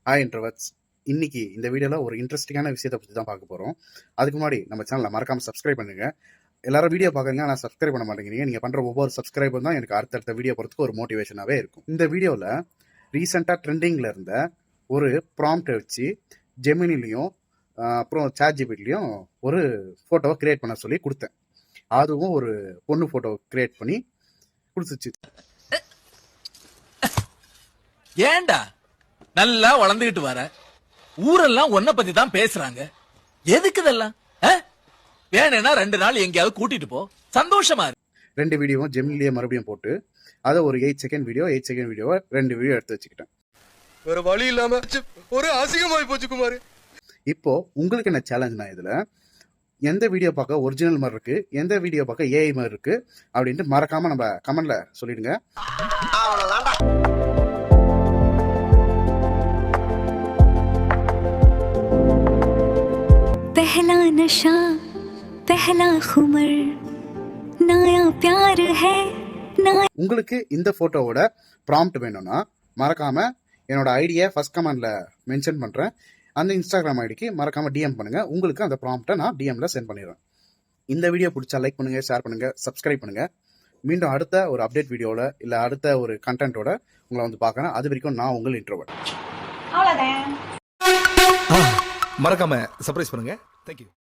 Hi introverts. இன்னைக்கு இந்த வீடியோவில் ஒரு இன்ட்ரெஸ்டிங்கான விஷயத்தை பற்றி தான் பார்க்க போகிறோம். அதுக்கு முன்னாடி நம்ம சேனலை மறக்காமல் சப்ஸ்கிரைப் பண்ணுங்க. எல்லாரும் வீடியோ பார்க்குறீங்க, ஆனால் சப்ஸ்கிரைப் பண்ண மாட்டேங்கிறீங்க. நீங்கள் பண்ணுற ஒவ்வொரு சப்ஸ்கிரைபும் தான் எனக்கு அடுத்தடுத்த வீடியோ போகிறதுக்கு ஒரு மோட்டிவேஷனாகவே இருக்கும். இந்த வீடியோவில் ரீசெண்டாக ட்ரெண்டிங்கில் இருந்த ஒரு ப்ராம்ப்டை வச்சு ஜெமினிலையும் அப்புறம் சாட்ஜிபிட்லையும் ஒரு ஃபோட்டோவை கிரியேட் பண்ண சொல்லி கொடுத்தேன். அதுவும் ஒரு பொண்ணு ஃபோட்டோவை கிரியேட் பண்ணி கொடுத்துச்சு. ஏண்டா நல்லா வளர்ந்துகிட்டு வர, ஊரெல்லாம் உன்னை பத்தி தான் பேசுறாங்க. எதுக்கு இதெல்லாம்? வேணும்னா 2 நாள் எங்கேயாவது கூட்டிட்டு போ, சந்தோஷமா இரு. 2 வீடியோவும் ஜெமினிலேயே மறுபடியும் போட்டு அதை ஒரு 8 செகண்ட் வீடியோவை 2 வீடியோ எடுத்து வச்சுக்கிட்டேன். வேற வழி இல்லாம ஒரு அசிங்கமாயி போச்சு குமார். இப்போ உங்களுக்கு என்ன சேலஞ்ச்னா, இதுல எந்த வீடியோ பார்க்க ஒரிஜினல் மாதிரி இருக்கு, எந்த வீடியோ பார்க்க ஏஐ மாதிரி இருக்கு அப்படின்ட்டு மறக்காம நம்ம கமெண்ட்ல சொல்லிடுங்க. पहला नशा पहला खुमर नया प्यार है உங்களுக்கு இந்த போட்டோவோட ப்ராம்ப்ட் வேணும்னா மறக்காம என்னோட ஐடியை ஃபர்ஸ்ட் கமெண்ட்ல மென்ஷன் பண்றேன். அந்த இன்ஸ்டாகிராம் ஐடிக்கு மறக்காம டிஎம் பண்ணுங்க. உங்களுக்கு அந்த ப்ராம்ப்டை நான் டிஎம்ல சென்ட் பண்ணிடுறேன். இந்த வீடியோ பிடிச்சா லைக் பண்ணுங்க, ஷேர் பண்ணுங்க, சப்ஸ்கிரைப் பண்ணுங்க. மீண்டும் அடுத்த ஒரு அப்டேட் வீடியோல இல்ல அடுத்த ஒரு கண்டென்ட்டோட உங்களை வந்து பார்க்கறேன். அது வரைக்கும் நான் உங்கள் இன்ட்ரோவர்ட். மறக்காம சர்ப்ரைஸ் பண்ணுங்க. தேங்க்யூ.